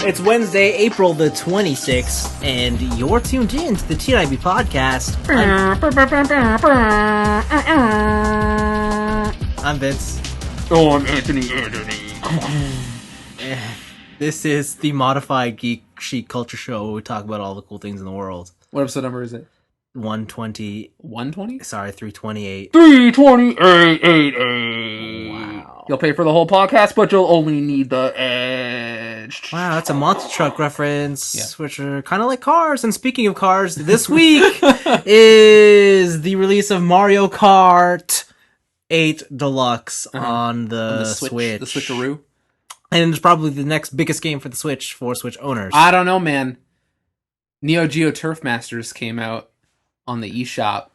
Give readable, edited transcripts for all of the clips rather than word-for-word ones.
It's Wednesday, April the 26th, and you're tuned in to the tniab podcast. I'm Vince. Oh, I'm Anthony. This is the modified Geek Chic Culture Show where we talk about all the cool things in the world. What episode number is it? 120. 120? Sorry, 328. 328. Wow. You'll pay for the whole podcast, but you'll only need the edge. Wow, that's a monster truck reference, Yeah. which are kind of like cars. And speaking of cars, this week is the release of Mario Kart 8 Deluxe on the Switch. The Switcheroo. And it's probably the next biggest game for the Switch for Switch owners. I don't know, man. Neo Geo Turf Masters came out on the eShop.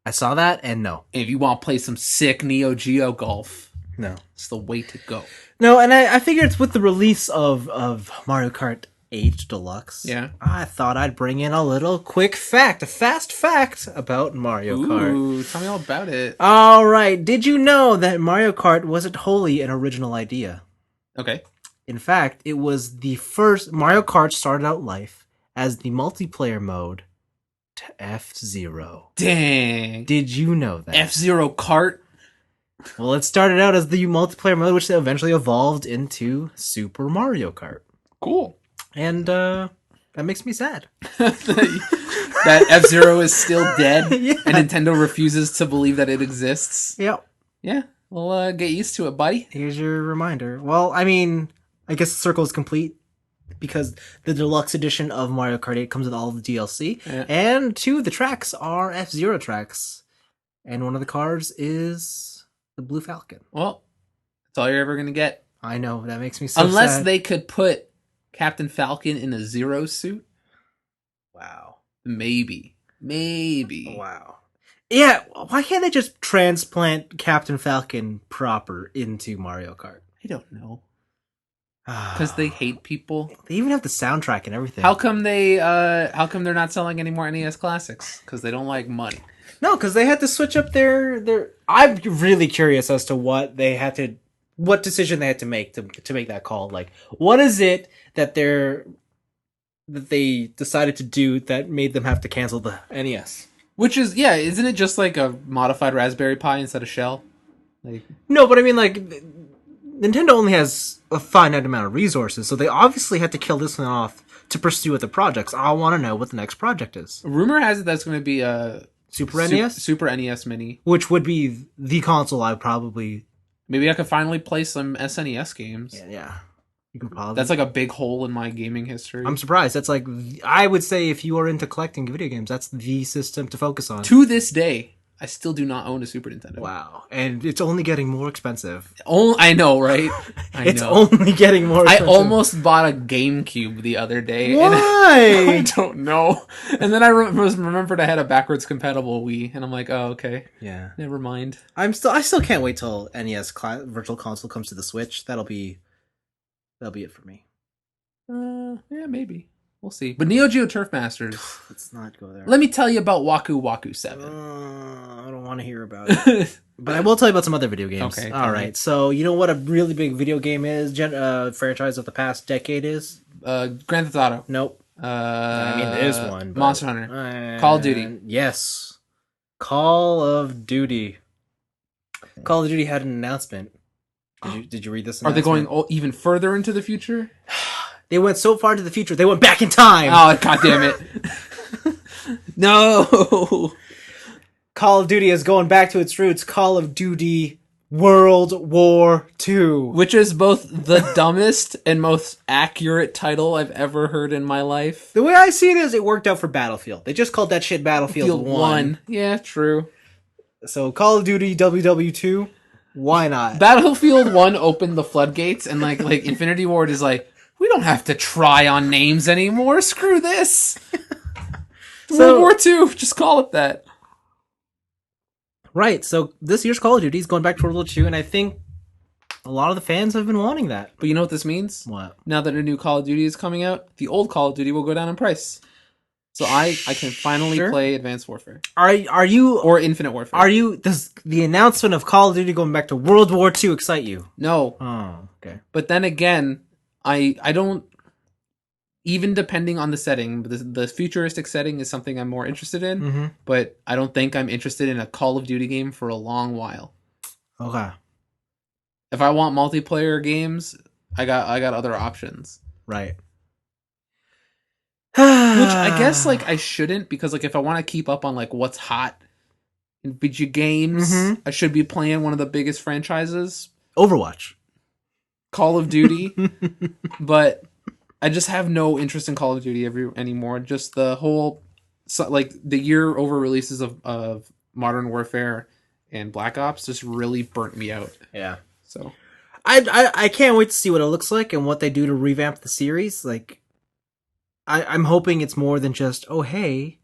I saw that, and no. If you want to play some sick Neo Geo golf, No. it's the way to go. No, and I figure it's with the release of Mario Kart 8 Deluxe. Yeah. I thought I'd bring in a little quick fact, a fast fact about Mario Kart. Ooh, tell me all about it. All right. Did you know that Mario Kart wasn't wholly an original idea? Okay. In fact, it was the first... Mario Kart started out life as the multiplayer mode to F-Zero. Dang. Did you know that? F-Zero Kart? Well, it started out as the multiplayer mode, which eventually evolved into Super Mario Kart. Cool. And that makes me sad. That F-Zero is still dead, Yeah. and Nintendo refuses to believe that it exists. Yep. Yeah, well, get used to it, buddy. Here's your reminder. Well, I mean, I guess the circle is complete because the deluxe edition of Mario Kart 8 comes with all the DLC. Yeah. And two of the tracks are F-Zero tracks. And one of the cars is the Blue Falcon. Well, that's all you're ever going to get. I know, that makes me so Unless sad. they could put Captain Falcon in a Zero suit. Wow. Maybe. Wow. Yeah, why can't they just transplant Captain Falcon proper into Mario Kart? I don't know. Because they hate people. They even have the soundtrack and everything. How come they're not selling any more NES classics? Because they don't like money. No, because they had to switch up their. I'm really curious as to what decision they had to make to make that call. Like, what is it that they decided to do that made them have to cancel the NES? Which is, yeah, isn't it just like a modified Raspberry Pi instead of shell? Like, No, but I mean, like, Nintendo only has a finite amount of resources, so they obviously had to kill this one off to pursue other projects. I want to know what the next project is. rumor has it that's going to be a Super NES? Super NES Mini. Which would be the console I would probably... Maybe I could finally play some SNES games. Yeah. You could probably... That's like a big hole in my gaming history. I'm surprised. That's like... I would say if you are into collecting video games, that's the system to focus on. To this day, I still do not own a Super Nintendo. Wow. And it's only getting more expensive. I know, right? It's only getting more I expensive. almost bought a GameCube the other day. Why? And I don't know. And then I remembered I had a backwards compatible Wii, and I'm like, oh, okay. Yeah. Never mind. I still can't wait till NES Virtual Console comes to the Switch. That'll be it for me. Yeah, maybe. We'll see. But Neo Geo Turf Masters. Let's not go there. Let me tell you about Waku Waku 7. I don't want to hear about it. But I will tell you about some other video games. Okay. All right. So, you know what a really big video game is? Franchise of the past decade is? Grand Theft Auto. Nope. I mean, there's one. But, Monster Hunter. Call of Duty. Yes. Call of Duty. Call of Duty had an announcement. Did you read this announcement? Are they going even further into the future? They went so far into the future, they went back in time! Oh, god damn it. No! Call of Duty is going back to its roots. Call of Duty World War II. Which is both the dumbest and most accurate title I've ever heard in my life. The way I see it is, it worked out for Battlefield. They just called that shit Battlefield 1. Yeah, true. So Call of Duty WW2, why not? Battlefield 1 opened the floodgates, and like Infinity Ward is like, we don't have to try on names anymore. Screw this. World War II. Just call it that. Right. So this year's Call of Duty is going back to World War II, and I think a lot of the fans have been wanting that. But you know what this means? What? Now that a new Call of Duty is coming out, the old Call of Duty will go down in price. So I can finally play Advanced Warfare. Are you or Infinite Warfare? Does the announcement of Call of Duty going back to World War II excite you? No. Oh, okay. But then again, I don't even depending on the setting, the futuristic setting is something I'm more interested in. Mm-hmm. But I don't think I'm interested in a Call of Duty game for a long while. Okay. If I want multiplayer games, I got other options. Right. Which I guess like I shouldn't, because like if I want to keep up on like what's hot in video games, I should be playing one of the biggest franchises, Overwatch, Call of Duty. But I just have no interest in Call of Duty anymore. Just the whole like the year over releases of Modern Warfare and Black Ops just really burnt me out. Yeah. So I can't wait to see what it looks like and what they do to revamp the series. Like, I'm hoping it's more than just, oh, hey,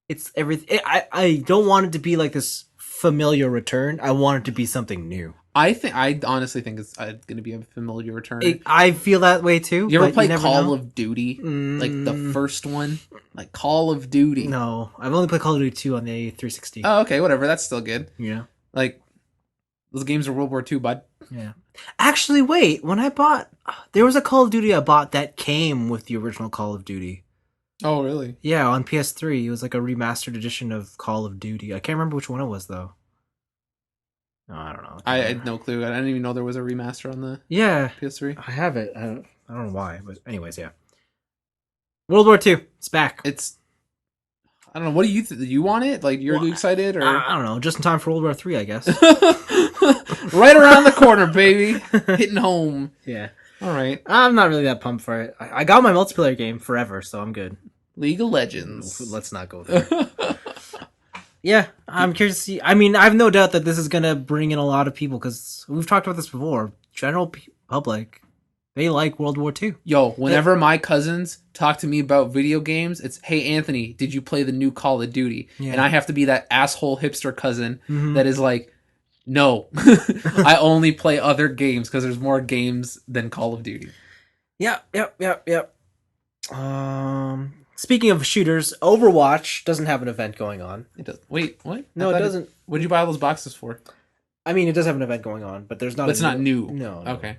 it's everything. I don't want it to be like this familiar return. I want it to be something new. I honestly think it's going to be a familiar return. I feel that way too. You ever play Call of Duty? Like the first one? Like Call of Duty? No, I've only played Call of Duty 2 on the 360. Oh, okay, whatever. That's still good. Yeah. Like, those games are World War II, bud. Yeah. Actually, wait. When I bought... There was a Call of Duty I bought that came with the original Call of Duty. Oh, really? Yeah, on PS3. It was like a remastered edition of Call of Duty. I can't remember which one it was, though. No, I don't know. I had no clue. I didn't even know there was a remaster on the PS3. I have it. I don't know why, but anyways, yeah. World War II. It's back. I don't know. What do you you want it? Like, you're excited? Or I don't know. Just in time for World War III, I guess. Right around the corner, baby. Hitting home. Yeah. All right. I'm not really that pumped for it. I got my multiplayer game forever, so I'm good. League of Legends. Let's not go there. Yeah, I'm curious to see. I mean, I have no doubt that this is going to bring in a lot of people because we've talked about this before. General public, they like World War II. Yo, whenever my cousins talk to me about video games, it's, hey, Anthony, did you play the new Call of Duty? Yeah. And I have to be that asshole hipster cousin that is like, no, I only play other games because there's more games than Call of Duty. Yep. Speaking of shooters, Overwatch doesn't have an event going on. It does. Wait, what? No, it doesn't. What did you buy all those boxes for? I mean, it does have an event going on, but there's not. But it's not new. No. Okay.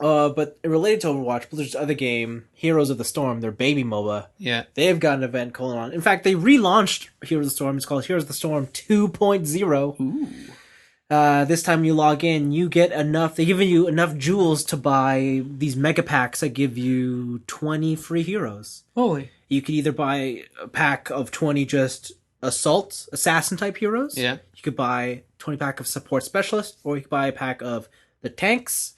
But related to Overwatch, Blizzard's other game, Heroes of the Storm, their baby MOBA. Yeah. They've got an event going on. In fact, they relaunched Heroes of the Storm. It's called Heroes of the Storm 2.0. Ooh. This time you log in, you get enough. They give you enough jewels to buy these mega packs that give you 20 free heroes. Holy! You could either buy a pack of 20 just assassin type heroes. Yeah. You could buy 20 pack of support specialist, or you could buy a pack of the tanks,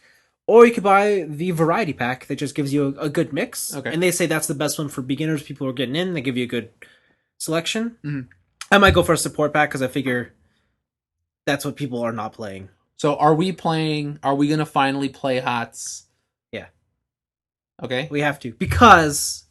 or you could buy the variety pack that just gives you a good mix. Okay. And they say that's the best one for beginners. People who are getting in, they give you a good selection. Mm-hmm. I might go for a support pack because I figure that's what people are not playing. So are we going to finally play HOTS? Yeah. Okay. We have to. Because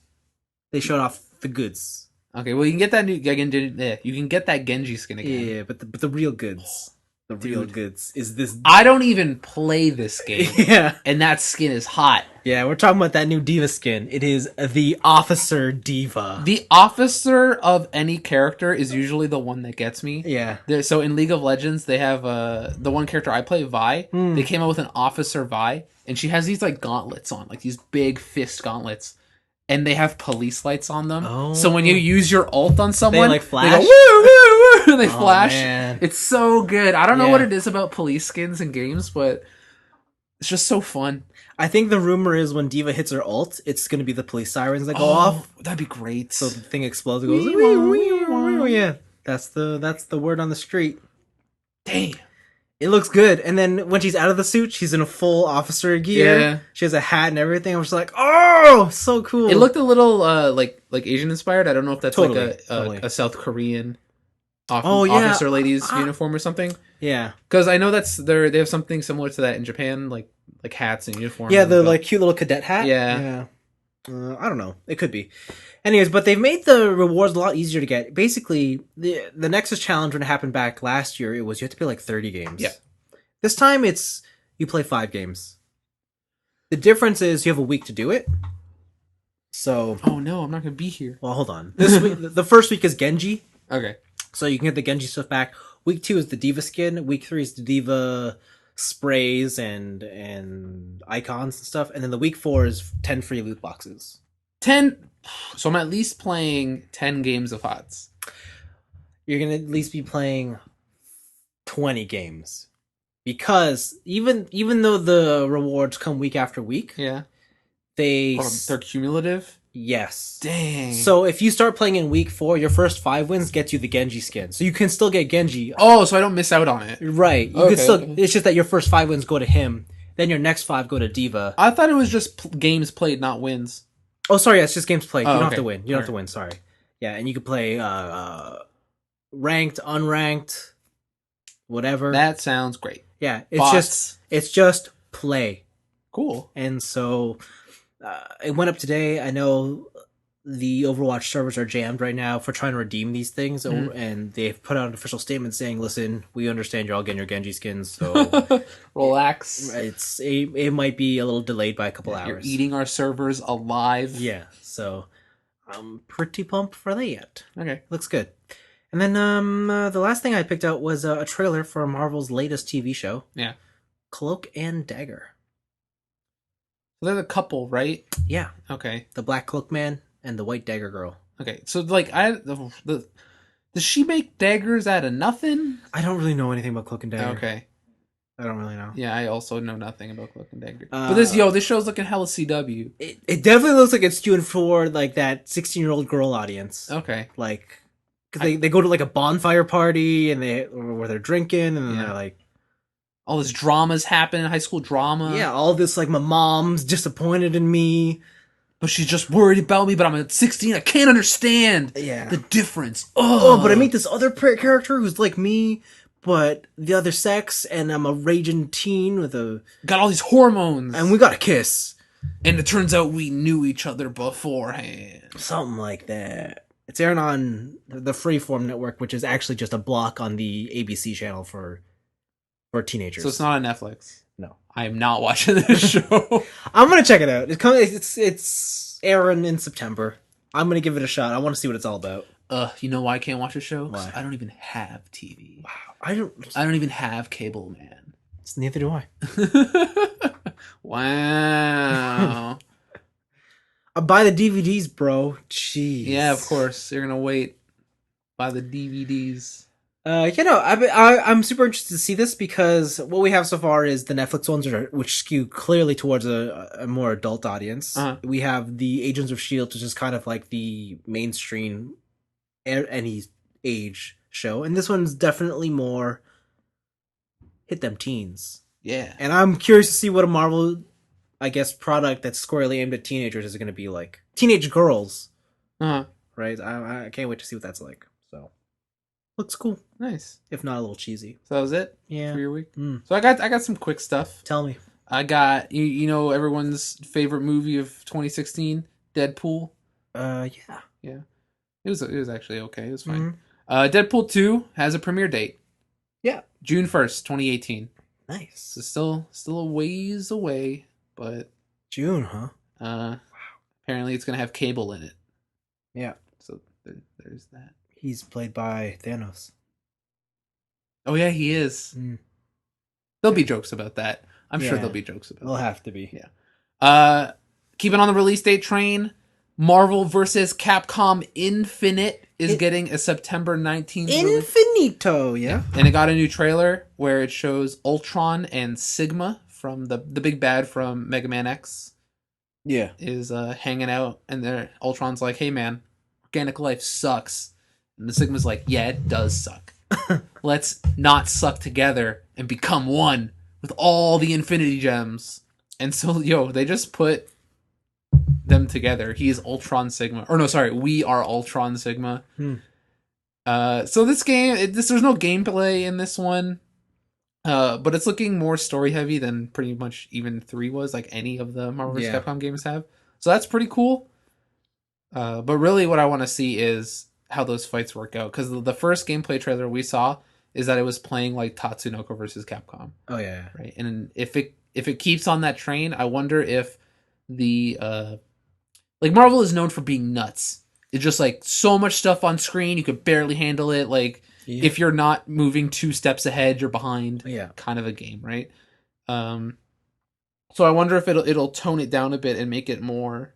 they showed off the goods. Okay, well you can get that you can get that Genji skin again. Yeah, but the real goods. The real goods is this. I don't even play this game. Yeah. And that skin is hot. Yeah, we're talking about that new Diva skin. It is the Officer Diva. The officer of any character is usually the one that gets me. Yeah. So in League of Legends, they have the one character I play, Vi. They came out with an Officer Vi, and she has these like gauntlets on, like these big fist gauntlets. And they have police lights on them. Oh. So when you use your ult on someone, they like flash. They go, woo, woo, woo, they flash. Man. It's so good. I don't know what it is about police skins in games, but it's just so fun. I think the rumor is when Diva hits her ult, it's going to be the police sirens that go off. That'd be great. So the thing explodes and goes. Yeah, that's the word on the street. Damn. It looks good. And then when she's out of the suit, she's in a full officer gear. Yeah. She has a hat and everything. I was like, oh, so cool. It looked a little like Asian inspired. I don't know if that's totally. a South Korean officer lady's uniform or something. Yeah. Because I know they have something similar to that in Japan, like hats and uniforms. Yeah, the like cute little cadet hat. Yeah. I don't know. It could be. Anyways, but they've made the rewards a lot easier to get. Basically, the Nexus Challenge, when it happened back last year, it was you have to play like 30 games. Yeah. This time it's you play 5 games. The difference is you have a week to do it. So. Oh no, I'm not gonna be here. Well, hold on. This week, the first week is Genji. Okay. So you can get the Genji stuff back. Week 2 is the Diva skin. Week 3 is the Diva sprays and icons and stuff. And then the week 4 is 10 free loot boxes. 10. So I'm at least playing 10 games of HOTS. You're gonna at least be playing 20 games, because even though the rewards come week after week, Yeah. they're cumulative. Yes. Dang. So if you start playing in week 4, your first 5 wins gets you the Genji skin. So you can still get Genji. Oh, so I don't miss out on it. Right. You could still. It's just that your first 5 wins go to him. Then your next 5 go to Diva. I thought it was just games played, not wins. Oh, sorry. Yeah, it's just games played. Oh, you don't have to win. You don't have to win. Sorry. Yeah, and you can play ranked, unranked, whatever. That sounds great. Yeah, it's just play. Cool. And so it went up today. I know the Overwatch servers are jammed right now for trying to redeem these things, and they've put out an official statement saying, "Listen, we understand you're all getting your Genji skins, so relax. It might be a little delayed by a couple hours. You're eating our servers alive." Yeah, so I'm pretty pumped for that. Okay, looks good. And then the last thing I picked out was a trailer for Marvel's latest TV show. Yeah, Cloak and Dagger. So they're the couple, right? Yeah. Okay. The Black Cloak Man and the White Dagger Girl. Okay, so like does she make daggers out of nothing? I don't really know anything about Cloak and Dagger. Okay. I don't really know. Yeah, I also know nothing about Cloak and Dagger. But this show's looking hella CW. It definitely looks like it's skewing for like that 16-year-old girl audience. Okay. Like, because they go to like a bonfire party and where they're drinking, and then they're like, all this drama's happening, high school drama. Yeah, all this like, my mom's disappointed in me, but she's just worried about me. But I'm at 16, I can't understand the difference. Oh, but I meet this other character who's like me, but the other sex, and I'm a raging teen with got all these hormones, and we got a kiss, and it turns out we knew each other beforehand. Something like that. It's airing on the Freeform network, which is actually just a block on the ABC channel for teenagers. So it's not on Netflix. No, I am not watching this show. I'm gonna check it out. It's airing in September. I'm gonna give it a shot. I want to see what it's all about. You know why I can't watch a show? Why? I don't even have TV. Wow, I don't even have cable, man. Neither do I. Wow. I buy the DVDs, bro. Jeez. Yeah, of course. You're gonna wait. Buy the DVDs. I'm super interested to see this, because what we have so far is the Netflix ones, which skew clearly towards a more adult audience. We have the Agents of S.H.I.E.L.D., which is kind of like the mainstream any age show, and this one's definitely more hit them teens. Yeah. And I'm curious to see what a Marvel, I guess, product that's squarely aimed at teenagers is going to be like. Teenage girls. Right? I can't wait to see what that's like. So, looks cool. Nice. If not a little cheesy. So that was it? Yeah. For your week? So I got some quick stuff. Tell me. I got, you know, everyone's favorite movie of 2016, Deadpool. Yeah. Yeah. It was actually okay. It was fine. Deadpool 2 has a premiere date. Yeah. June 1st, 2018. Nice. So still a ways away, but June, huh? Wow. Apparently it's going to have Cable in it. Yeah. So there's that. He's played by Thanos. Oh yeah, he is. There'll be jokes about that. I'm sure there'll be jokes about that. There'll have to be. Yeah. Keeping on the release date train, Marvel vs. Capcom Infinite is getting a September 19th release. Infinito, yeah. And it got a new trailer where it shows Ultron and Sigma from the big bad from Mega Man X. Yeah. Is hanging out, and Ultron's like, "Hey man, organic life sucks." And the Sigma's like, "Yeah, it does suck. Let's not suck together and become one with all the Infinity Gems." And so, they just put them together. He is Ultron Sigma. Or no, sorry, we are Ultron Sigma. So this game, there's no gameplay in this one. But it's looking more story heavy than pretty much even 3 was, like any of the Marvel vs. Capcom games have. So that's pretty cool. But really what I want to see is how those fights work out. Because the first gameplay trailer we saw is that it was playing like Tatsunoko versus Capcom. Oh, yeah. Right. And if it keeps on that train, I wonder if like Marvel is known for being nuts. It's just like so much stuff on screen, you could barely handle it. Like if you're not moving 2 steps ahead, you're behind. Yeah. Kind of a game, right? So I wonder if it'll tone it down a bit and make it more,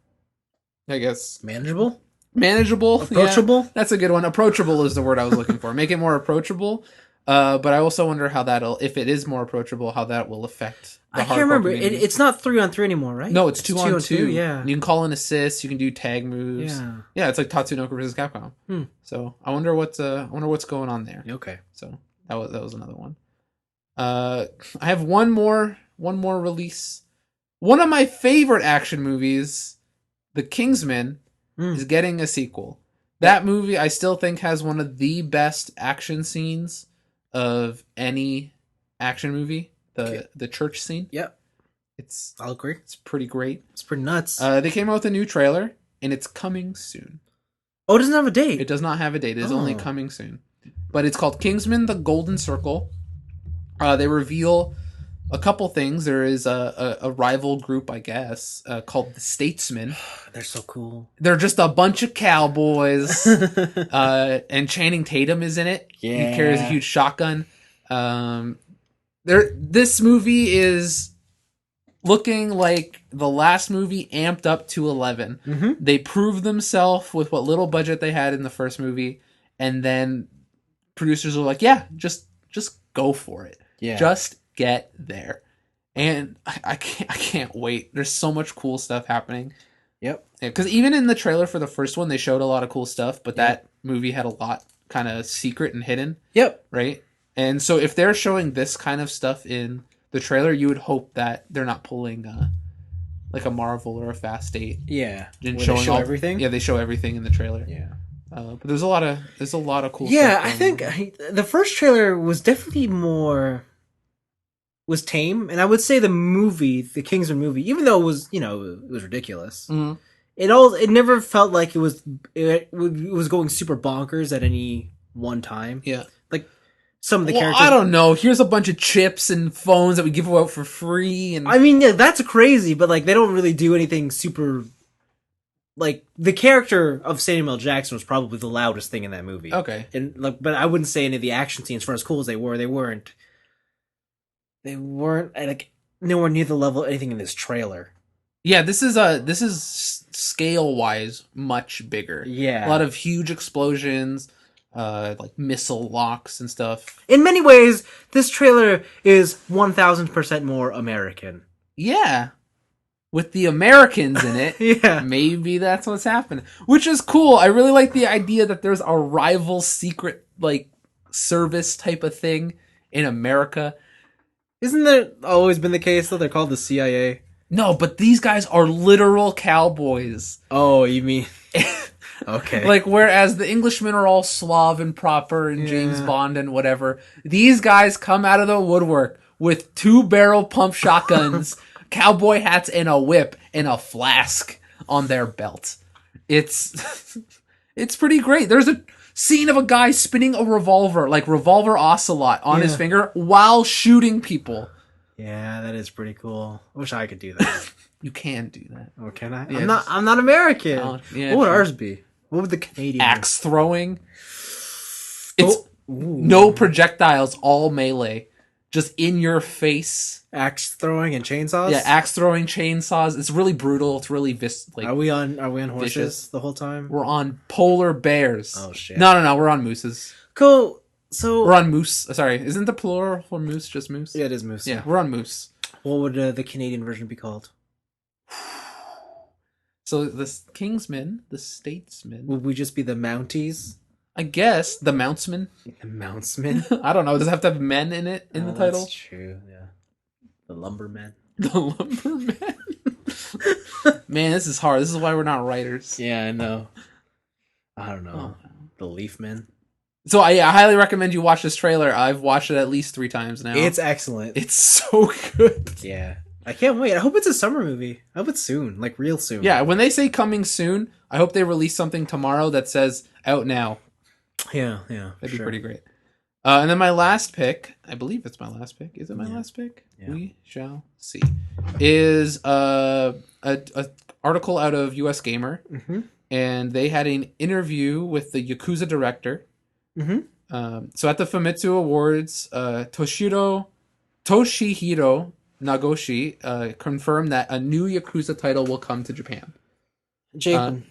I guess, Manageable? manageable. Approachable? Yeah, that's a good one. Approachable is the word I was looking for. Make it more approachable. But I also wonder how if it is more approachable, how that will affect the I can't hardcore remember. community. It's not 3-on-3 anymore, right? No, it's 2-on-2. Yeah. You can call in assists. You can do tag moves. Yeah, it's like Tatsunoko versus Capcom. So I wonder what's going on there. Okay. So that was another one. I have one more release. One of my favorite action movies, The Kingsman, is getting a sequel. That movie I still think has one of the best action scenes of any action movie. The church scene. Yep. I'll agree. It's pretty great. It's pretty nuts. They came out with a new trailer, and it's coming soon. Oh, it doesn't have a date. It does not have a date. It is only coming soon. But it's called Kingsman: The Golden Circle. They reveal a couple things. There is a rival group, I guess, called the Statesmen. They're so cool. They're just a bunch of cowboys. And Channing Tatum is in it. Yeah. He carries a huge shotgun. This movie is looking like the last movie amped up to 11. Mm-hmm. They proved themselves with what little budget they had in the first movie, and then producers were like, "Yeah, just go for it. Yeah, just get there." And I can't wait. There's so much cool stuff happening. Yep. Because even in the trailer for the first one, they showed a lot of cool stuff, but that movie had a lot kind of secret and hidden. Yep. Right. And so if they're showing this kind of stuff in the trailer, you would hope that they're not pulling like a Marvel or a Fast 8. Yeah. And Where they show everything? Yeah, they show everything in the trailer. Yeah. But there's a lot of cool stuff. Yeah, I think the first trailer was definitely was tame, and I would say the movie, the Kingsman movie, even though it was, it was ridiculous. Mm-hmm. It never felt like it was going super bonkers at any one time. Yeah. Like some of the characters. I don't know. Here's a bunch of chips and phones that we give out for free, and I mean, yeah, that's crazy, but like they don't really do anything super. Like the character of Samuel L. Jackson was probably the loudest thing in that movie. Okay. And but I wouldn't say any of the action scenes, for as cool as they weren't like nowhere near the level of anything in this trailer. Yeah, this is scale wise much bigger. Yeah, a lot of huge explosions, like missile locks and stuff. In many ways, this trailer is 1000% more American. Yeah, with the Americans in it. Yeah, maybe that's what's happening, which is cool. I really like the idea that there's a rival secret like service type of thing in America. Isn't that always been the case though? They're called the CIA. No, but these guys are literal cowboys. Oh, you mean... Okay. Like, whereas the Englishmen are all suave and proper and James Bond and whatever, these guys come out of the woodwork with 2-barrel pump shotguns, cowboy hats, and a whip, and a flask on their belt. It's pretty great. There's a scene of a guy spinning a revolver, like Revolver Ocelot, on his finger while shooting people. Yeah, that is pretty cool. I wish I could do that. You can do that. Oh, can I? Yeah, I'm not American. Yeah, what would ours be? What would the Canadian axe throwing? It's no projectiles, all melee. Just in your face. Axe throwing and chainsaws? Yeah, axe throwing, chainsaws. It's really brutal. It's really like, Are we on horses vicious the whole time? We're on polar bears. Oh shit. No, we're on mooses. Cool. So we're on moose. Sorry, isn't the plural for moose just moose? Yeah, it is moose. Yeah, we're on moose. What would the Canadian version be called? So the Kingsmen, the Statesmen. Would we just be the Mounties? I guess the Mountsmen. The Mountsmen? I don't know. Does it have to have men in it in the title? That's true. Yeah. The Lumbermen. The Lumbermen. Man, this is hard. This is why we're not writers. Yeah, I know. I don't know. The Leafmen. So I highly recommend you watch this trailer. I've watched it at least 3 times now. It's excellent. It's so good. Yeah. I can't wait. I hope it's a summer movie. I hope it's soon. Like real soon. Yeah, when they say coming soon, I hope they release something tomorrow that says out now. Yeah. That'd be pretty great. And then my last pick, I believe it's my last pick. Is it my last pick? Yeah. We shall see. Is a article out of US Gamer. Mm-hmm. And they had an interview with the Yakuza director. Mm-hmm. So at the Famitsu Awards, Toshihiro Nagoshi confirmed that a new Yakuza title will come to Japan. Japan.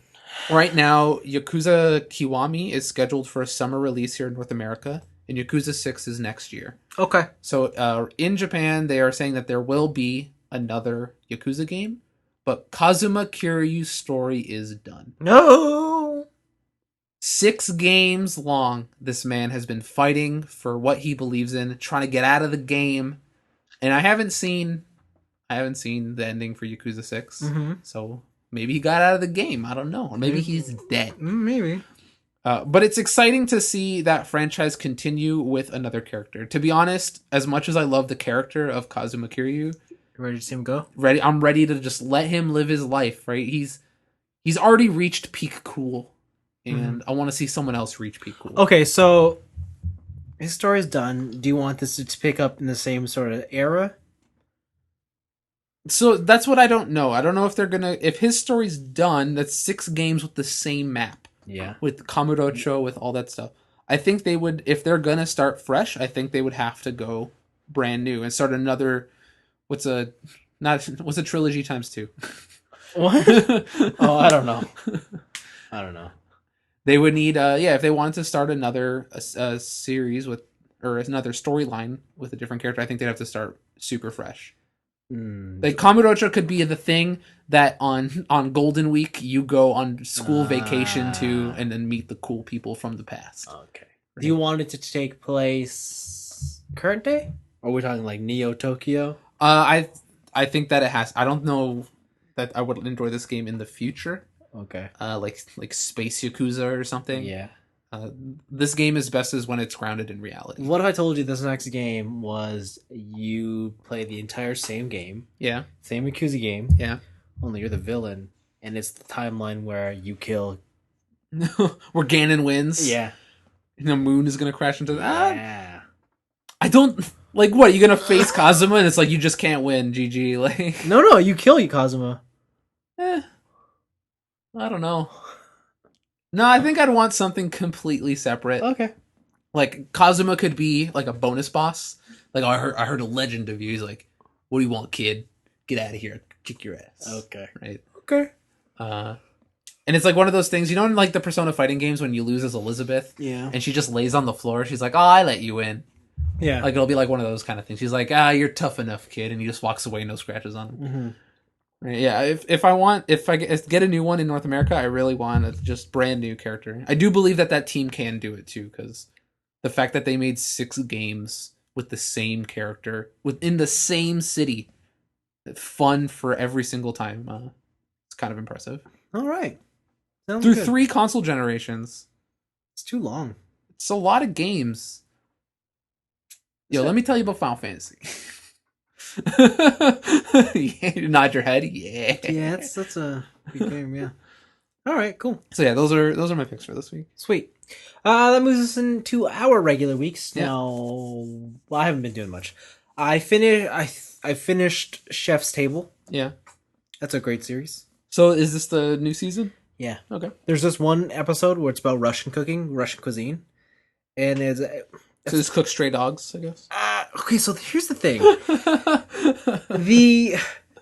Right now, Yakuza Kiwami is scheduled for a summer release here in North America, and Yakuza 6 is next year. Okay. So in Japan, they are saying that there will be another Yakuza game, but Kazuma Kiryu's story is done. No! 6 games long, this man has been fighting for what he believes in, trying to get out of the game. And I haven't seen the ending for Yakuza 6. Mm-hmm. So maybe he got out of the game. I don't know. Or maybe he's dead. Maybe. But it's exciting to see that franchise continue with another character. To be honest, as much as I love the character of Kazuma Kiryu, Ready to see him go? I'm ready to just let him live his life, right? He's already reached peak cool. And I want to see someone else reach peak cool. Okay, so his story's done. Do you want this to pick up in the same sort of era? So that's what I don't know. I don't know if they're gonna. If his story's done, that's 6 games with the same map. Yeah. With Kamurocho, with all that stuff. I think they would, if they're gonna start fresh, I think they would have to go brand new and start another. What's a trilogy times 2? What? Oh, I don't know. I don't know. They would need, if they wanted to start another series with, or another storyline with a different character, I think they'd have to start super fresh. Like Kamurocho could be the thing that on Golden Week you go on school vacation to, and then meet the cool people from the past. Okay. Right. Do you want it to take place current day? Or are we talking like Neo Tokyo? I think that it has. I don't know that I would enjoy this game in the future. Okay. Like Space Yakuza or something. Yeah. This game is best as when it's grounded in reality. What if I told you this next game was you play the entire same game? Yeah. Same Yakuza game. Yeah. Only you're the villain, and it's the timeline where you kill. Where Ganon wins. Yeah. And the moon is gonna crash into that. Yeah. I don't like. What, are you gonna face Kazuma and it's like you just can't win? GG. Like. No, you kill Kazuma. I don't know. No, I think I'd want something completely separate. Okay. Like Kazuma could be like a bonus boss. Like, I heard a legend of you. He's like, "What do you want, kid? Get out of here! Kick your ass." Okay. Right. Okay. And it's like one of those things, you know, in like the Persona fighting games when you lose as Elizabeth, yeah, and she just lays on the floor. She's like, "Oh, I let you in." Yeah. Like it'll be like one of those kind of things. She's like, "Ah, you're tough enough, kid," and he just walks away, no scratches on him. Mm-hmm. Right, yeah, if I get a new one in North America, I really want a just brand new character. I do believe that team can do it too, because the fact that they made 6 games with the same character within the same city, fun for every single time, it's kind of impressive. All right, sounds through good. 3 console generations. It's too long. It's a lot of games. Yo, let me tell you about Final Fantasy. Yeah, you nod your head. Yeah. Yeah, that's a big game. Yeah. All right, cool. So yeah, those are my picks for this week. Sweet. That moves us into our regular weeks. Yeah. Now, well, I haven't been doing much. I finished Chef's Table. Yeah. That's a great series. So is this the new season? Yeah. Okay. There's this one episode where it's about Russian cooking, Russian cuisine, and so this cooks stray dogs, I guess. Okay, so here's the thing.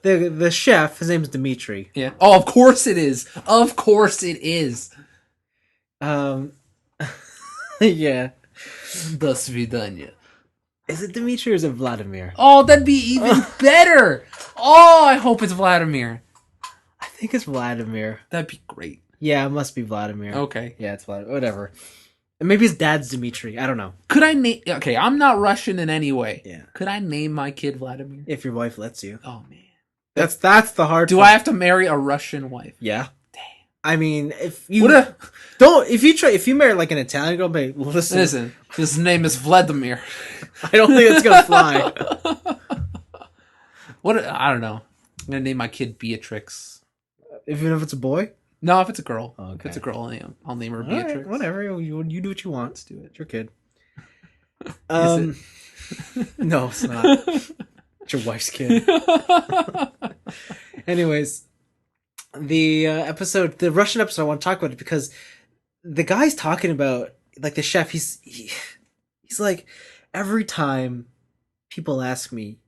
the chef, his name is Dmitri. Yeah. Oh, of course it is. Of course it is. Yeah. До свидания. Is it Dmitri or is it Vladimir? Oh, that'd be even better. Oh, I hope it's Vladimir. I think it's Vladimir. That'd be great. Yeah, it must be Vladimir. Okay. Yeah, it's Vladimir. Whatever. And maybe his dad's Dmitri. I don't know. Could I name... Okay, I'm not Russian in any way. Yeah. Could I name my kid Vladimir? If your wife lets you. Oh, man. That's the hard Do part. I have to marry a Russian wife? Yeah. Damn. I mean, if you marry like an Italian girl, but listen, his name is Vladimir. I don't think it's gonna fly. I don't know. I'm gonna name my kid Beatrix. Even if it's a boy? No, if it's a girl. Okay. If it's a girl, I'll name her All Beatrix. right, whatever. You do what you want. Let's do it. It's your kid. Is No, it's not. It's your wife's kid. Anyways, the Russian episode, I want to talk about it because the guy's talking about, like, the chef. He's like, every time people ask me,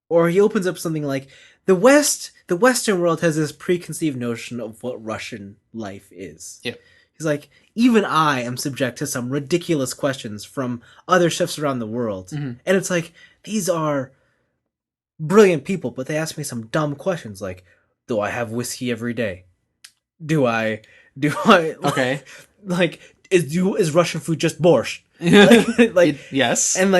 or he opens up something like the Western world has this preconceived notion of what Russian life is. Yeah. He's like, even I am subject to some ridiculous questions from other chefs around the world. Mm-hmm. And it's like, these are brilliant people, but they ask me some dumb questions like, do I have whiskey every day? Do I Okay. like is Russian food just borscht? Yes. And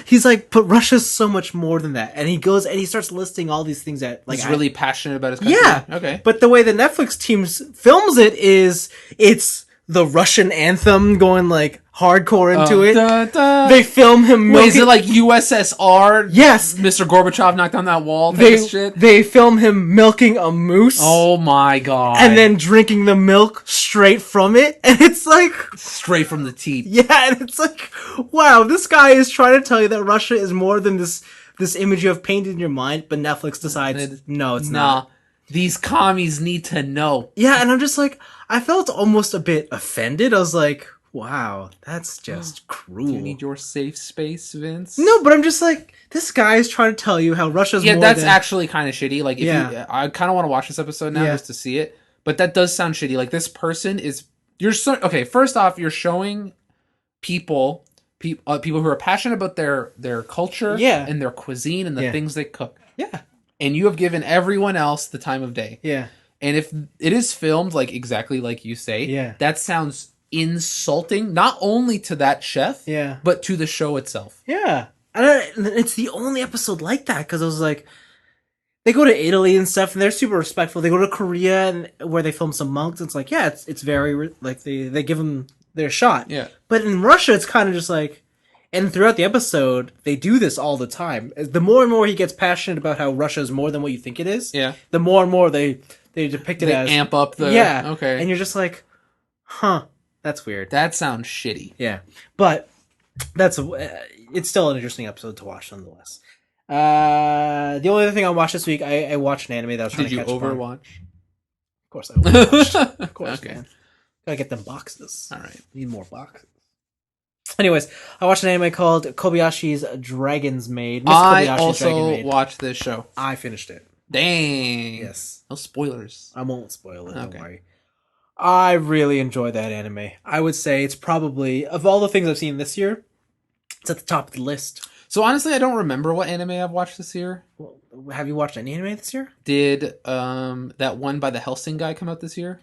he's like, but Russia's so much more than that. And he goes and he starts listing all these things that like he's really passionate about his country. yeah. Okay. But the way the Netflix team films it is it's the Russian anthem going like hardcore into it. Da, da. They film him. Wait, is it like USSR? Yes. Mr. Gorbachev knocked down that wall. They film him milking a moose. Oh my god! And then drinking the milk straight from it, and it's like straight from the teeth. Yeah, and it's like, wow, this guy is trying to tell you that Russia is more than this image you have painted in your mind, but Netflix decides no, it's not. These commies need to know. Yeah, and I'm just like, I felt almost a bit offended. I was like, wow, that's just cruel. Do you need your safe space, Vince? No, but I'm just like, this guy is trying to tell you how Russia's more that's than... actually kind of shitty. Like, I kind of want to watch this episode now just to see it. But that does sound shitty. Like, this person is... Okay, first off, you're showing people who are passionate about their culture and their cuisine and the things they cook. Yeah. And you have given everyone else the time of day. Yeah. And if it is filmed like exactly like you say, that sounds insulting, not only to that chef, but to the show itself. Yeah. And it's the only episode like that, because I was like, they go to Italy and stuff, and they're super respectful. They go to Korea, and where they film some monks. And it's like, yeah, it's very, like, they give them their shot. Yeah. But in Russia, it's kind of just like... And throughout the episode, they do this all the time. The more and more he gets passionate about how Russia is more than what you think it is, the more and more they depict it as... They amp up the... Yeah. Okay. And you're just like, huh, that's weird. That sounds shitty. Yeah. But it's still an interesting episode to watch nonetheless. The only other thing I watched this week, I watched an anime that I was trying to catch. Did you Overwatch? Of course I Overwatched. Of course, okay. Man. Gotta get them boxes. All right. Need more boxes. Anyways, I watched an anime called Kobayashi's Dragon's Maid. I also watched this show. I finished it. Dang. Yes. No spoilers. I won't spoil it, don't worry. I really enjoyed that anime. I would say it's probably, of all the things I've seen this year, it's at the top of the list. So honestly, I don't remember what anime I've watched this year. Well, have you watched any anime this year? Did that one by the Hellsing guy come out this year?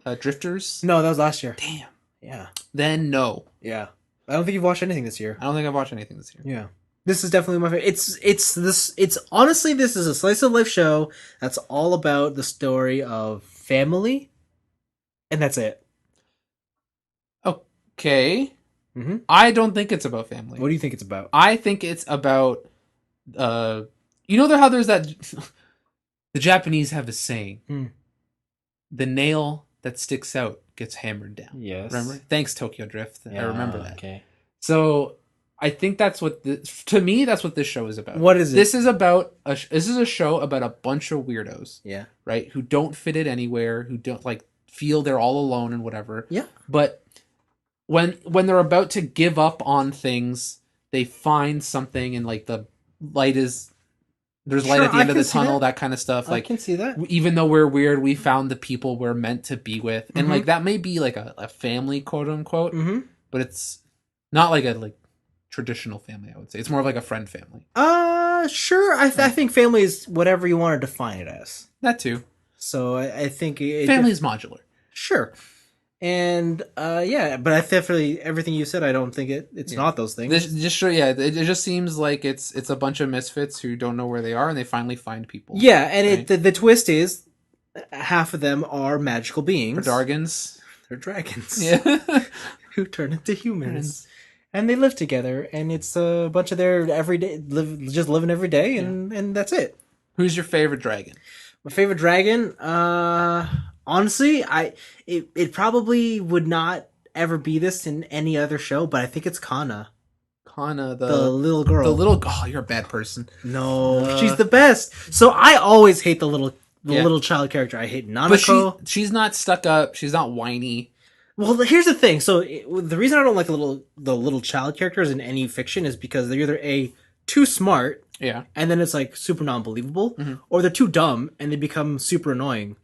Hellsing. Drifters? No, that was last year. Damn. Yeah. Then no. Yeah. I don't think you've watched anything this year. I don't think I've watched anything this year. Yeah. This is definitely my favorite. It's honestly, this is a slice of life show that's all about the story of family, and that's it. Okay. Mm-hmm. I don't think it's about family. What do you think it's about? I think it's about, you know how there's that, the Japanese have a saying, the nail that sticks out gets hammered down. Yes. Remember? Thanks, Tokyo Drift. I remember that. Okay. So I think that's what to me that's what this show is about. What is it? This is a show about a bunch of weirdos. Yeah. Right? Who don't fit it anywhere, who don't feel they're all alone and whatever. Yeah. But when they're about to give up on things, they find something, and the light is there's light at the end of the tunnel, that kind of stuff. I can see that. Even though we're weird, we found the people we're meant to be with. And that may be a family, quote unquote, but it's not a traditional family, I would say. It's more of a friend family. Sure. I think family is whatever you want to define it as. That too. So I think family is modular. Sure. And but I definitely everything you said, I don't think it's not those things. It just seems like it's a bunch of misfits who don't know where they are, and they finally find people. Yeah, and the twist is half of them are magical beings. They're dragons. Yeah. Who turn into humans. And they live together, and it's a bunch of their everyday just living every day, and that's it. Who's your favorite dragon? My favorite dragon, honestly, it probably would not ever be this in any other show, but I think it's Kana. Kana, the little girl. Oh, you're a bad person. No, she's the best. So I always hate the little child character. I hate Nanako. But she's not stuck up. She's not whiny. Well, here's the thing. So the reason I don't like the little child characters in any fiction is because they're either a too smart, Yeah. and then it's like super non-believable, Mm-hmm. or they're too dumb and they become super annoying.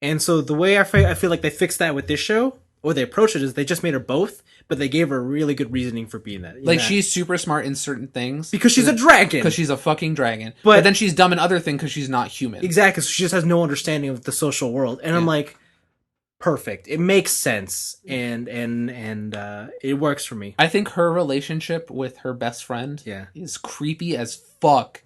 And so the way I feel like they fixed that with this show, or they approached it, is they just made her both, but they gave her a really good reasoning for being that. Like, she's super smart in certain things. Because she's a dragon. Because she's a fucking dragon. But then she's dumb in other things because she's not human. Exactly. So she just has no understanding of the social world. And I'm like, perfect. It makes sense. And it works for me. I think her relationship with her best friend is creepy as fuck.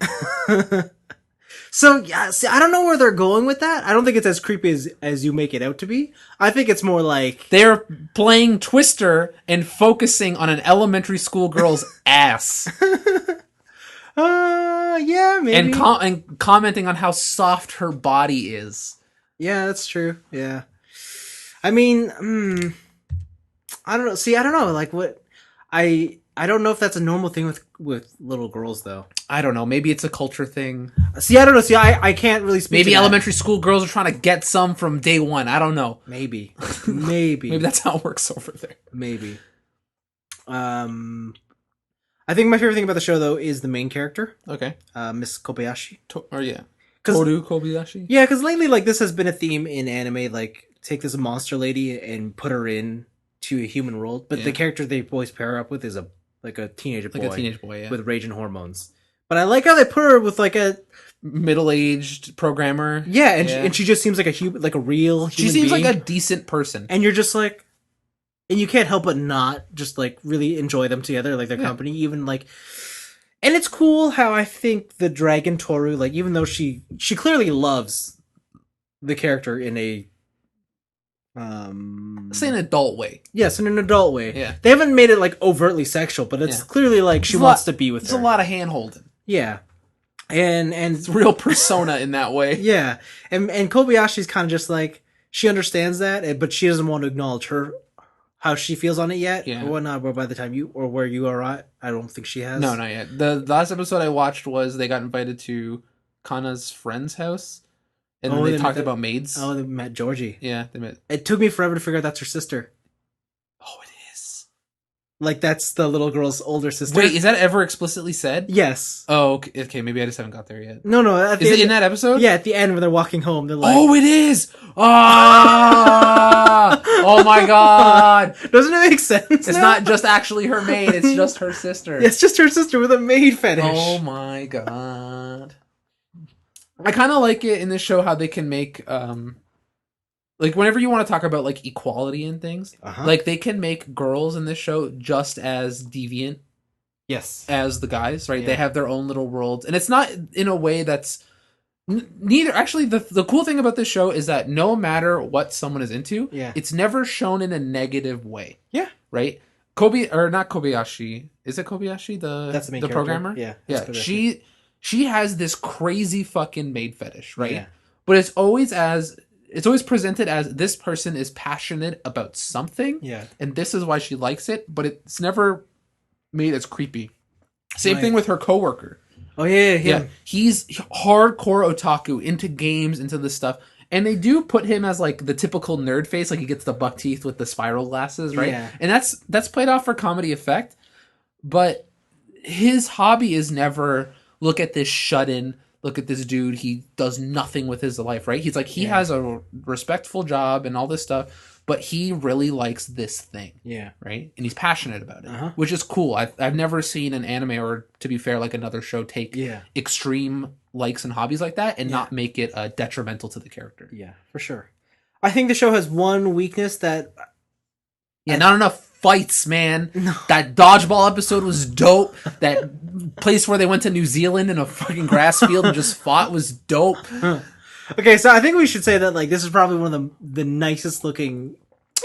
So, yeah, see, I don't know where they're going with that. I don't think it's as creepy as you make it out to be. I think it's more like... They're playing Twister and focusing on an elementary school girl's ass. Yeah, maybe. And commenting on how soft her body is. Yeah, that's true. Yeah. I mean, I don't know. See, I don't know. Like, what... I don't know if that's a normal thing with little girls, though. I don't know. Maybe it's a culture thing. See, I don't know. See, I can't really speak. Maybe elementary school girls are trying to get some from day one. I don't know. Maybe. Maybe that's how it works over there. Maybe. I think my favorite thing about the show, though, is the main character. Okay. Miss Kobayashi. Toru Kobayashi? Yeah, because lately, like, this has been a theme in anime, like, take this monster lady and put her in to a human world. But the character they always pair her up with is a teenage boy. Like a teenage boy, yeah. With raging hormones. But I like how they put her with, like, a... middle-aged programmer. Yeah, and she just seems like a human, like a real human She seems being. like a decent person. And you're just like... And you can't help but not just, like, really enjoy them together, like, their company. Even, like... And it's cool how I think the Dragon Toru, like, even though she clearly loves the character in a... Say an adult way. Yes, in an adult way. Yeah. They haven't made it, like, overtly sexual, but it's clearly, like, she wants to be with her. There's a lot of hand-holding. Yeah. And it's real persona in that way. Yeah. And Kobayashi's kind of just like, she understands that, but she doesn't want to acknowledge how she feels on it yet, or whatnot. But by the time where you are at, I don't think she has. No, not yet. The last episode I watched was they got invited to Kana's friend's house, and then they talked about maids. Oh, they met Georgie. Yeah, they met. It took me forever to figure out that's her sister. Oh, it is. Like, that's the little girl's older sister. Wait, is that ever explicitly said? Yes. Oh, okay. Maybe I just haven't got there yet. No. Is it in that episode? Yeah, at the end when they're walking home, they're like, "Oh, it is! Ah! Oh my god! Doesn't it make sense? It's not just actually her maid; it's just her sister. It's just her sister with a maid fetish. Oh my god! I kind of like it in this show how they can make like, whenever you want to talk about, like, equality and things, like, they can make girls in this show just as deviant as the guys, right? Yeah. They have their own little worlds, and it's not in a way that's neither. Actually, the cool thing about this show is that no matter what someone is into, it's never shown in a negative way. Yeah. Right? Not Kobayashi. Is it Kobayashi? That's the main programmer? Yeah. Yeah. She has this crazy fucking maid fetish, right? Yeah. But it's always presented as this person is passionate about something, and this is why she likes it, but it's never made as creepy. Same thing with her coworker. Oh, yeah. He's hardcore otaku, into games, into this stuff, and they do put him as, like, the typical nerd face, like he gets the buck teeth with the spiral glasses, right? Yeah. And that's played off for comedy effect, but his hobby is never, look at this shut-in, look at this dude, he does nothing with his life, right? He's like, he has a respectful job and all this stuff, but he really likes this thing. Yeah. Right? And he's passionate about it, which is cool. I've never seen an anime, or, to be fair, like another show, take extreme likes and hobbies like that and not make it detrimental to the character. Yeah, for sure. I think the show has one weakness that... not enough fights, man. No. That dodgeball episode was dope. That place where they went to New Zealand in a fucking grass field and just fought was dope. Okay, so I think we should say that, like, this is probably one of the nicest looking.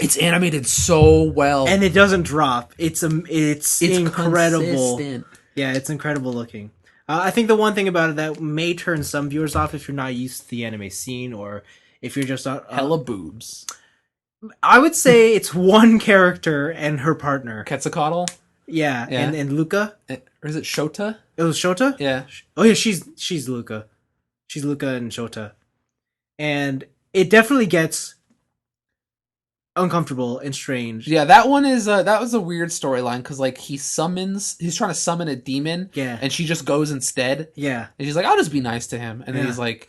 It's animated so well, and it doesn't drop. It's incredible. Consistent. Yeah, it's incredible looking. I think the one thing about it that may turn some viewers off if you're not used to the anime scene, or if you're just not hella boobs. I would say it's one character and her partner. Quetzalcoatl? Yeah. And Luca. Or is it Shota? It was Shota? Yeah. Oh yeah, she's Luca. She's Luca and Shota. And it definitely gets uncomfortable and strange. Yeah, that one is that was a weird storyline because like he's trying to summon a demon, Yeah. and she just goes instead, Yeah. and she's like, I'll just be nice to him, and then he's like,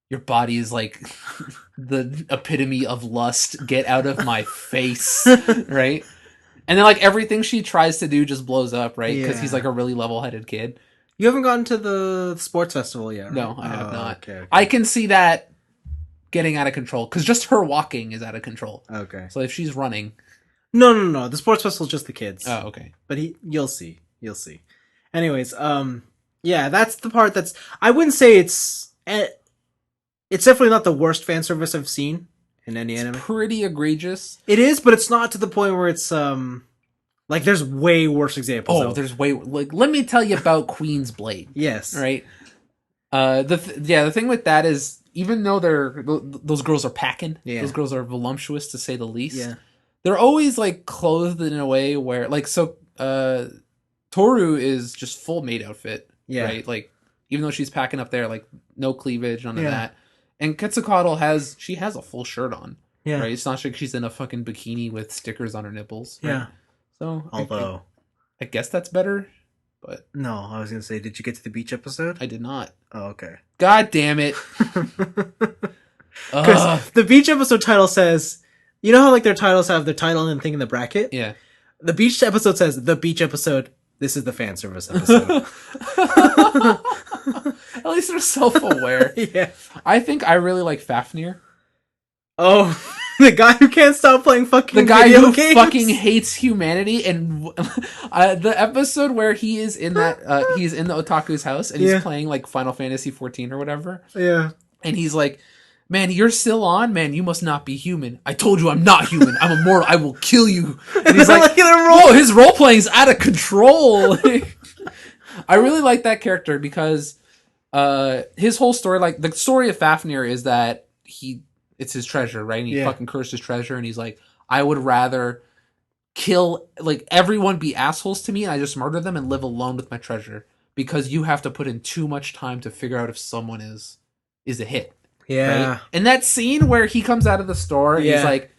your body is like the epitome of lust. Get out of my face, right? And then like everything she tries to do just blows up, right? Because he's like a really level-headed kid. You haven't gotten to the sports festival yet, right? No, I have not. Okay. I can see that getting out of control because just her walking is out of control. Okay. So if she's running, no. The sports festival is just the kids. oh, okay. But you'll see. Anyways, yeah, that's the part that's. I wouldn't say it's definitely not the worst fan service I've seen in any anime. Pretty egregious. It is, but it's not to the point where it's like there's way worse examples. Oh, there's way like let me tell you about Queen's Blade. Yes. Right. The thing with that is even though those girls are packing, those girls are voluptuous to say the least. Yeah. They're always like clothed in a way where like Toru is just full maid outfit. Yeah. Right. Like even though she's packing up there, like no cleavage, none of that. And Quetzalcoatl has a full shirt on. Yeah. Right. It's not like she's in a fucking bikini with stickers on her nipples. Right? Yeah. So although I guess that's better. But no, I was gonna say, did you get to the beach episode? I did not. Oh, okay. God damn it! Because the beach episode title says, you know how like their titles have their title and thing in the bracket. Yeah. The beach episode says the beach episode. This is the fan service episode. At least they're self-aware. Yeah. I think I really like Fafnir. Oh. The guy who can't stop playing fucking the guy video who games? Fucking hates humanity, and the episode where he is in that he's in the otaku's house and he's playing like Final Fantasy 14 or whatever. Yeah, and he's like, "Man, you're still on, man. You must not be human. I told you I'm not human. I'm immortal. I will kill you." And he's like, "Whoa, his role playing is out of control." I really like that character because his whole story, like the story of Fafnir, is that it's his treasure, right? And he fucking cursed his treasure, and he's like, I would rather kill, like, everyone be assholes to me, and I just murder them and live alone with my treasure, because you have to put in too much time to figure out if someone is a hit. Yeah. Right? And that scene where he comes out of the store, and he's like,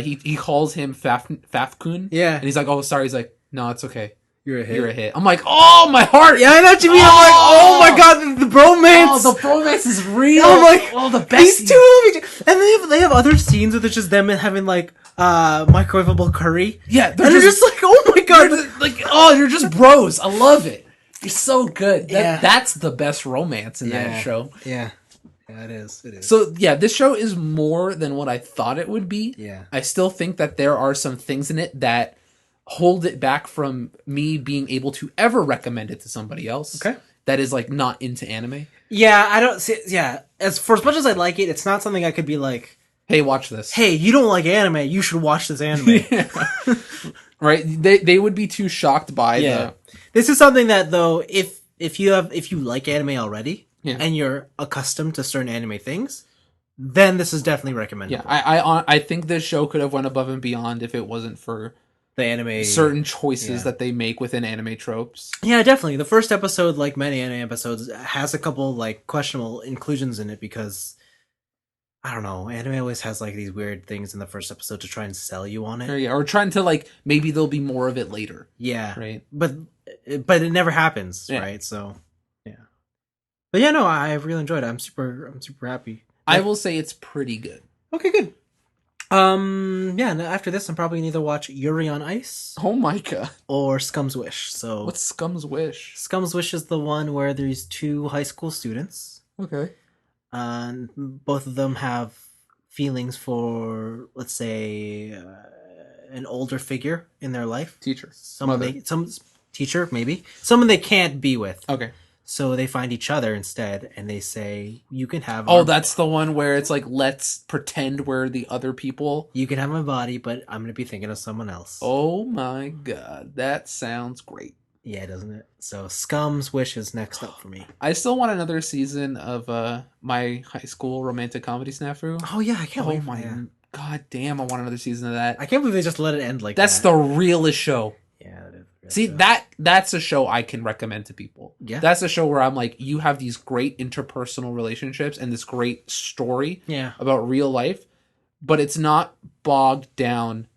he calls him Fafkun. Yeah. And he's like, oh, sorry. He's like, no, it's okay. You're a hit. I'm like, oh, my heart. Yeah, I know what you mean. I'm like, oh my god, the bromance. Oh, the bromance is real. I'm like, oh, the best. These two, and they have other scenes with it's just them having like microwavable curry. Yeah, they're just like, oh my god, you're just bros. I love it. You're so good. That's the best romance in that show. Yeah, it is. So yeah, this show is more than what I thought it would be. Yeah, I still think that there are some things in it that hold it back from me being able to ever recommend it to somebody else. Okay. That is like not into anime. Yeah, I don't see. Yeah, as much as I like it, it's not something I could be like, hey, watch this. Hey, you don't like anime? You should watch this anime. Right? They would be too shocked by the. This is something that though, if you like anime already and you're accustomed to certain anime things, then this is definitely recommended. Yeah, I think this show could have went above and beyond if it wasn't for the anime certain choices that they make within anime tropes. Yeah, definitely. The first episode, like many anime episodes, has a couple like questionable inclusions in it because I don't know, anime always has like these weird things in the first episode to try and sell you on it. Or trying to like maybe there'll be more of it later. Yeah. Right. But it never happens, right? So yeah. But yeah, no, I really enjoyed it. I'm super happy. I will say it's pretty good. Okay, good. After this I'm probably gonna either watch Yuri on Ice. Oh my god. Or Scum's Wish. So what's Scum's Wish? Scum's Wish is the one where there's two high school students. Okay. And both of them have feelings for, let's say, an older figure in their life. Teacher. Some teacher, maybe. Someone they can't be with. Okay. So they find each other instead, and they say, you can have... that's the one where it's like, let's pretend we're the other people. You can have my body, but I'm going to be thinking of someone else. Oh my god, that sounds great. Yeah, doesn't it? So Scum's Wish is next up for me. I still want another season of my high school romantic comedy snafu. Oh yeah, I can't wait. Oh my god damn, I want another season of that. I can't believe they just let it end like that. That's the realest show. Yeah, it is. See, that's a show I can recommend to people. Yeah. That's a show where I'm like, you have these great interpersonal relationships and this great story about real life. but it's not bogged down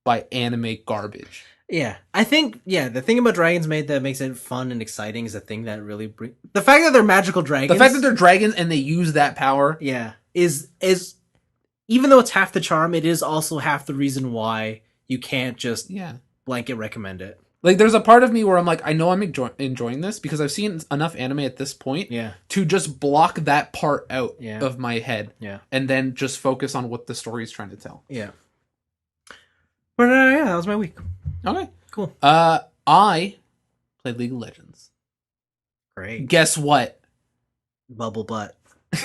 by anime garbage. Yeah, I think the thing about Dragon's Maid that makes it fun and exciting is the thing that really the fact that they're magical dragons. The fact that they're dragons and they use that power, is even though it's half the charm, it is also half the reason why you can't just blanket recommend it. Like, there's a part of me where I'm like, I know I'm enjoying this because I've seen enough anime at this point to just block that part out of my head and then just focus on what the story is trying to tell. Yeah. But that was my week. Okay. Cool. I played League of Legends. Great. Guess what? Bubble butt.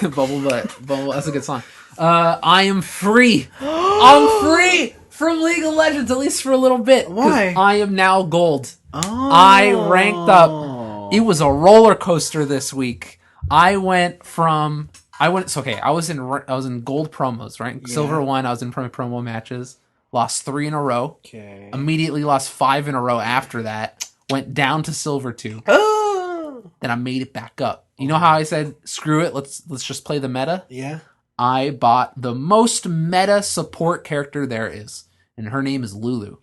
Bubble butt. That's a good song. I am free. I'm free from League of Legends, at least for a little bit. Why? I am now gold. Oh. I ranked up. It was a roller coaster this week. I was in gold promos, right? Silver 1, I was in promo matches. Lost 3 in a row. Okay. Immediately lost 5 in a row after that. Went down to silver 2. Oh. Then I made it back up. You know how I said, screw it, let's just play the meta? Yeah. I bought the most meta support character there is. And her name is Lulu.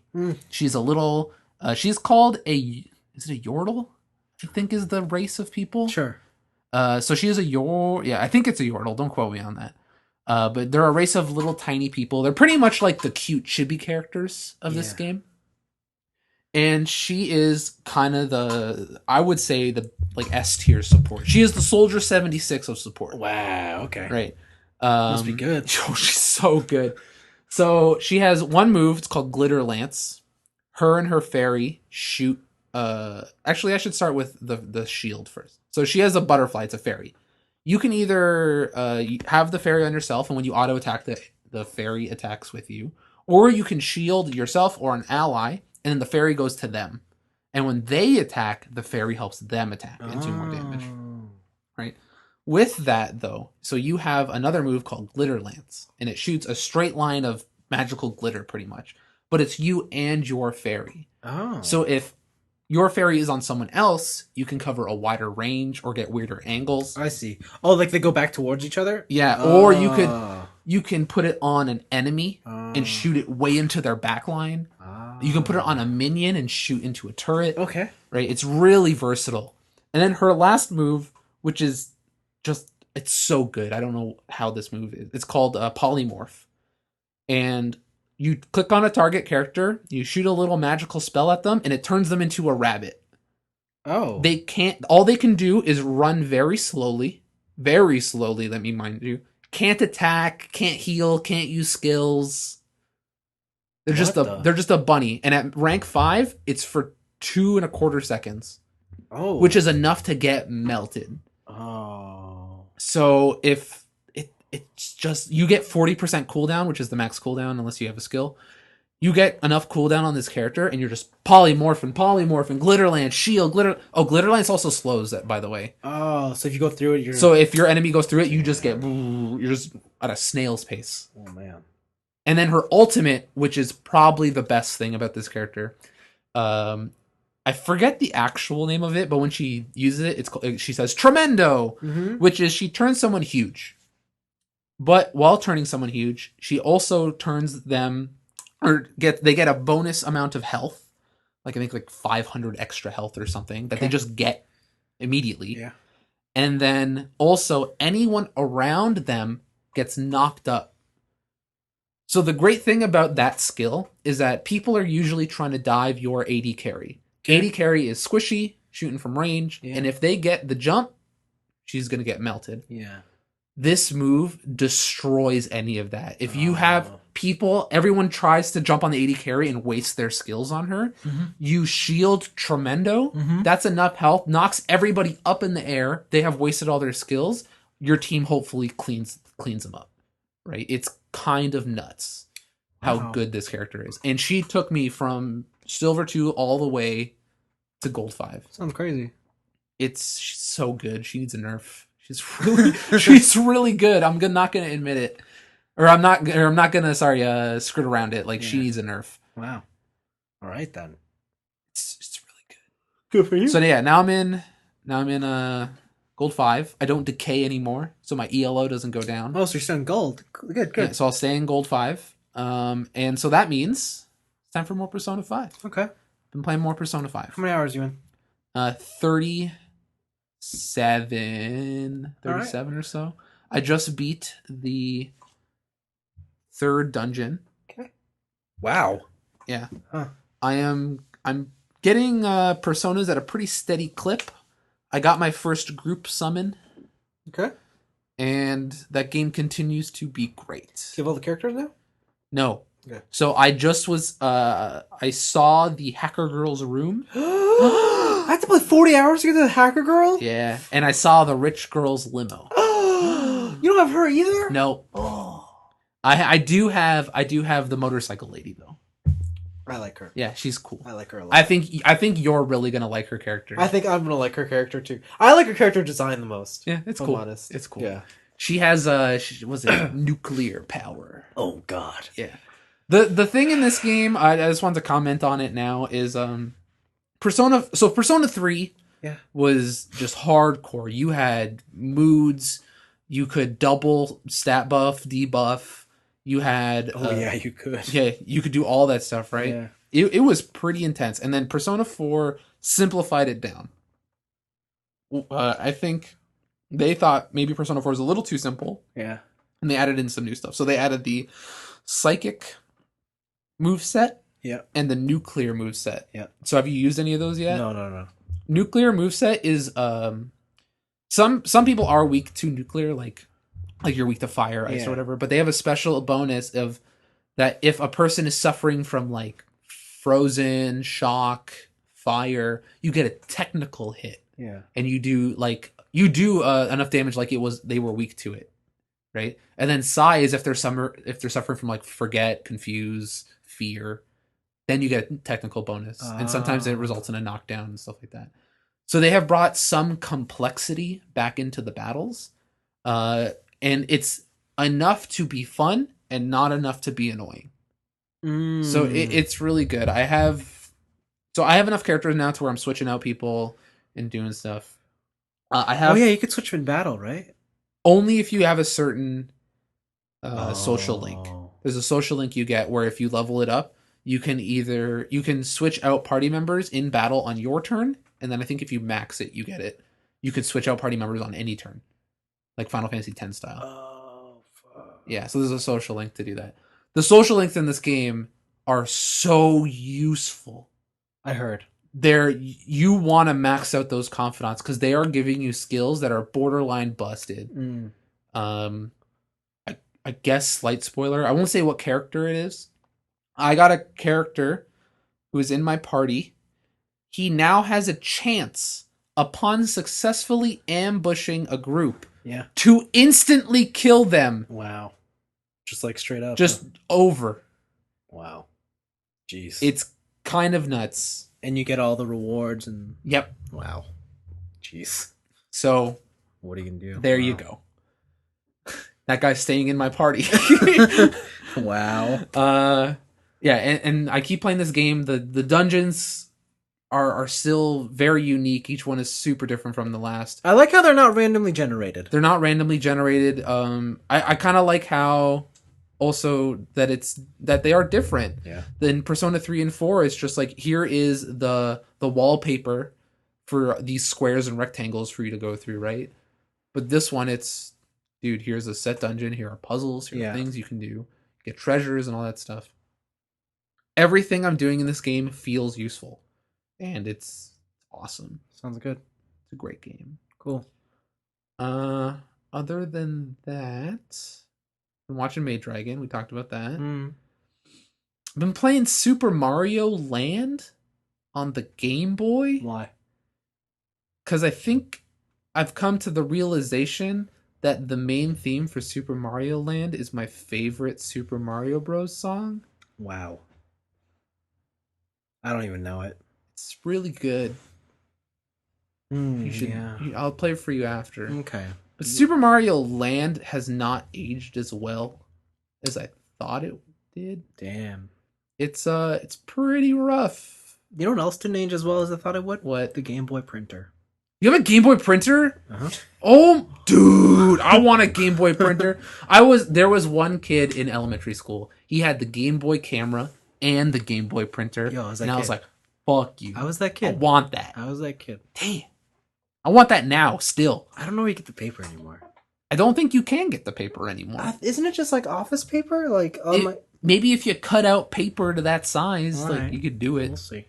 She's a little... she's called is it a Yordle? I think is the race of people. Sure. So she is a Yeah, I think it's a Yordle. Don't quote me on that. But they're a race of little tiny people. They're pretty much like the cute chibi characters of this game. And she is kind of I would say the S tier support. She is the Soldier 76 of support. Wow, okay. Right. Must be good. Oh, she's so good. So she has one move, it's called Glitter Lance. Her and her fairy shoot actually I should start with the shield first. So she has a butterfly, it's a fairy. You can either have the fairy on yourself, and when you auto attack, the fairy attacks with you, or you can shield yourself or an ally, and then the fairy goes to them. And when they attack, the fairy helps them attack and do more damage. Right? With that, though, so you have another move called Glitter Lance, and it shoots a straight line of magical glitter, pretty much. But it's you and your fairy. Oh. So if your fairy is on someone else, you can cover a wider range or get weirder angles. I see. Oh, like they go back towards each other? Yeah, or you can put it on an enemy and shoot it way into their backline. You can put it on a minion and shoot into a turret. Okay. Right? It's really versatile. And then her last move, which is just, it's so good. I don't know how this move is. It's called Polymorph. And you click on a target character, you shoot a little magical spell at them, and it turns them into a rabbit. Oh. All they can do is run very slowly, let me mind you. Can't attack, can't heal, can't use skills. They're just a bunny. And at rank 5, it's for 2.25 seconds. Oh. Which is enough to get melted. Oh. So if it's just, you get 40% cooldown, which is the max cooldown unless you have a skill. You get enough cooldown on this character, and you're just polymorphing, Glitterlance, shield, glitter. Oh, Glitterlance also slows that, by the way. Oh, so if you go through it, So if your enemy goes through it, you just you're just at a snail's pace. Oh man. And then her ultimate, which is probably the best thing about this character, I forget the actual name of it, but when she uses it, she says Tremendo, which is she turns someone huge. But while turning someone huge, she also turns them, they get a bonus amount of health, I think like 500 extra health or something that they just get immediately. Yeah. And then also anyone around them gets knocked up. So the great thing about that skill is that people are usually trying to dive your AD carry. AD carry is squishy, shooting from range, and if they get the jump, she's going to get melted. Yeah. This move destroys any of that. If you have everyone tries to jump on the AD carry and waste their skills on her, you shield Tremendo, that's enough health, knocks everybody up in the air, they have wasted all their skills, your team hopefully cleans them up. Right? It's kind of nuts how good this character is. And she took me from Silver 2 all the way to Gold 5. Sounds crazy. She's so good. She needs a nerf. She's really good. I'm not gonna admit it, or I'm not gonna skirt around it. She needs a nerf. Wow. All right then. It's really good. Good for you. So yeah, now I'm in Gold 5. I don't decay anymore, so my ELO doesn't go down. Oh, so you're still in gold. Good. Yeah, so I'll stay in Gold 5. And so that means it's time for more Persona 5. Okay. Been playing more Persona 5. How many hours are you in? 37 or so. I just beat the 3rd dungeon. Okay. Wow. Yeah. Huh. I'm getting personas at a pretty steady clip. I got my first group summon. Okay. And that game continues to be great. Do you have all the characters now? No. Okay. So I just was I saw the Hacker Girl's room. I have to play 40 hours to get to the Hacker Girl? Yeah. And I saw the Rich Girl's limo. You don't have her either? No. Oh. I do have the motorcycle lady though. I like her. Yeah, she's cool. I like her a lot. I think you're really gonna like her character. I think I'm gonna like her character too. I like her character design the most. Yeah, it's cool. Honest. It's cool. Yeah. She has was it nuclear power. Oh God. Yeah. The thing in this game, I just want to comment on it now, is Persona 3 was just hardcore. You had moods, you could double stat buff, debuff. You had you could. Yeah, you could do all that stuff, right? Yeah. It was pretty intense. And then Persona 4 simplified it down. I think they thought maybe Persona 4 was a little too simple. Yeah. And they added in some new stuff. So they added the psychic moveset and the nuclear moveset. Yeah. So have you used any of those yet? No. Nuclear moveset is some people are weak to nuclear, like you're weak to fire, ice, or whatever, but they have a special bonus of that if a person is suffering from like frozen, shock, fire, you get a technical hit. Yeah. And you do enough damage like they were weak to it. Right? And then Psy is if they're suffering from like forget, confuse, fear, then you get a technical bonus. And sometimes it results in a knockdown and stuff like that. So they have brought some complexity back into the battles. And it's enough to be fun and not enough to be annoying. So it's really good. I have enough characters now to where I'm switching out people and doing stuff. You could switch in battle, right? Only if you have a certain social link. There's a social link you get where if you level it up, you can switch out party members in battle on your turn, and then I think if you max it, you get it. You could switch out party members on any turn. Like Final Fantasy X style. Oh, fuck. Yeah, so there's a social link to do that. The social links in this game are so useful. I heard. You want to max out those confidants because they are giving you skills that are borderline busted. I guess slight spoiler. I won't say what character it is. I got a character who is in my party. He now has a chance upon successfully ambushing a group to instantly kill them. Wow. Just like straight up. Just over. Wow. Jeez. It's kind of nuts. And you get all the rewards and... Yep. Wow. Jeez. So... what are you going to do? There you go. That guy's staying in my party. Wow. Yeah, and I keep playing this game. The dungeons are still very unique. Each one is super different from the last. I like how they're not randomly generated. They're not randomly generated. I kind of like how also that they are different. Yeah. Then Persona 3 and 4 is just like, here is the wallpaper for these squares and rectangles for you to go through, right? But this one, it's, dude, here's a set dungeon, here are puzzles, here are things you can do, get treasures and all that stuff. Everything I'm doing in this game feels useful. And it's awesome. Sounds good. It's a great game. Cool. Other than that, I'm watching Maid Dragon. We talked about that. I've been playing Super Mario Land on the Game Boy. Why? Because I think I've come to the realization that the main theme for Super Mario Land is my favorite Super Mario Bros. Song. Wow. I don't even know it. It's really good. You should. I'll play it for you after. Okay. But Super Mario Land has not aged as well as I thought it did. Damn. It's pretty rough. You know what else didn't age as well as I thought it would? What? The Game Boy printer. You have a Game Boy printer? Uh-huh. Oh, dude, I want a Game Boy printer. There was one kid in elementary school. He had the Game Boy camera and the Game Boy printer. Yo, I was that and I kid. was like, fuck you. I was that kid. I want that. I was that kid. Damn. I want that now, still. I don't know where you get the paper anymore. I don't think you can get the paper anymore. Isn't it just like office paper? Like maybe if you cut out paper to that size, All like right. you could do it. We'll see.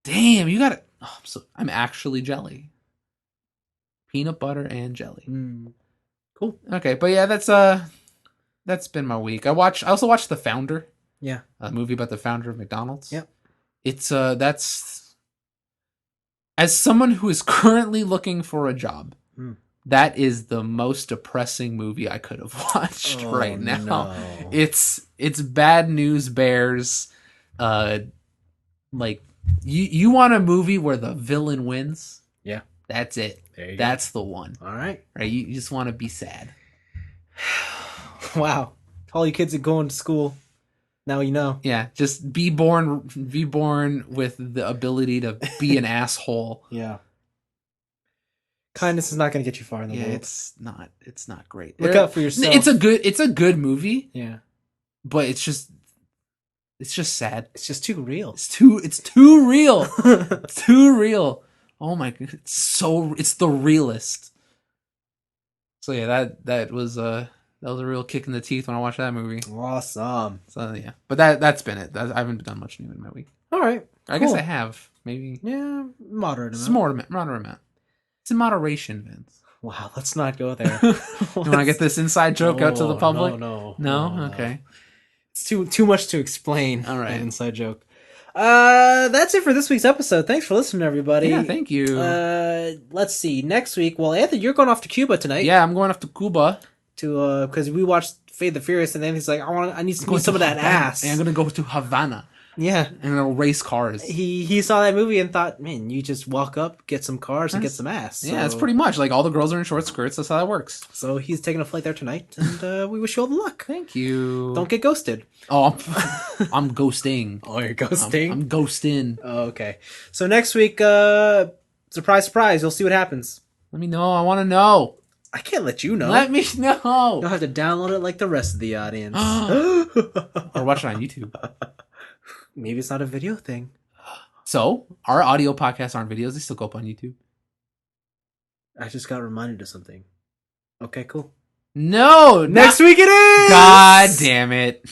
Damn, you got it. Oh, I'm actually jelly. Peanut butter and jelly. Cool. Okay, but yeah, that's been my week. I also watched The Founder. Yeah. A movie about the founder of McDonald's. Yep. It's that's as someone who is currently looking for a job. That is the most depressing movie I could have watched right now. No. It's Bad News Bears. Like you want a movie where the villain wins? Yeah. That's it. There you That's the one. All right. Right? You just want to be sad. Wow. All you kids are going to school. Now you know. Yeah, just be born with the ability to be an asshole. Yeah. Kindness is not going to get you far in the world. It's not great. Look out for yourself. It's a good movie. Yeah. But it's just sad. It's just too real. It's too real. It's too real. Oh my god. It's the realest. So yeah, that was a real kick in the teeth when I watched that movie. Awesome. So yeah. But that's been it. I haven't done much new in my week. All right. I guess I have. Maybe. Yeah, moderate amount. Moderate amount. It's in moderation, Vince. Wow, let's not go there. You want to get this inside joke out to the public? No. Okay. It's too much to explain. All right. An inside joke. That's it for this week's episode. Thanks for listening, everybody. Yeah, thank you. Let's see. Next week, well, Anthony, you're going off to Cuba tonight. Yeah, I'm going off to Cuba to because we watched Fade the Furious, and then he's like, I need some of that ass. And I'm gonna go to Havana. Yeah, and I'll race cars. He saw that movie and thought, man, you just walk up, get some cars, and get some ass. So, yeah, it's pretty much like all the girls are in short skirts. That's how that works. So he's taking a flight there tonight, and we wish you all the luck. Thank you. Don't get ghosted. Oh, I'm ghosting. Oh, you're ghosting? I'm ghosting. Oh, okay. So next week, surprise, surprise, you'll see what happens. Let me know. I want to know. I can't let you know. Let me know. You'll have to download it like the rest of the audience. Or watch it on YouTube. Maybe it's not a video thing. So, our audio podcasts aren't videos. They still go up on YouTube. I just got reminded of something. Okay, cool. No! Next week it is! God damn it.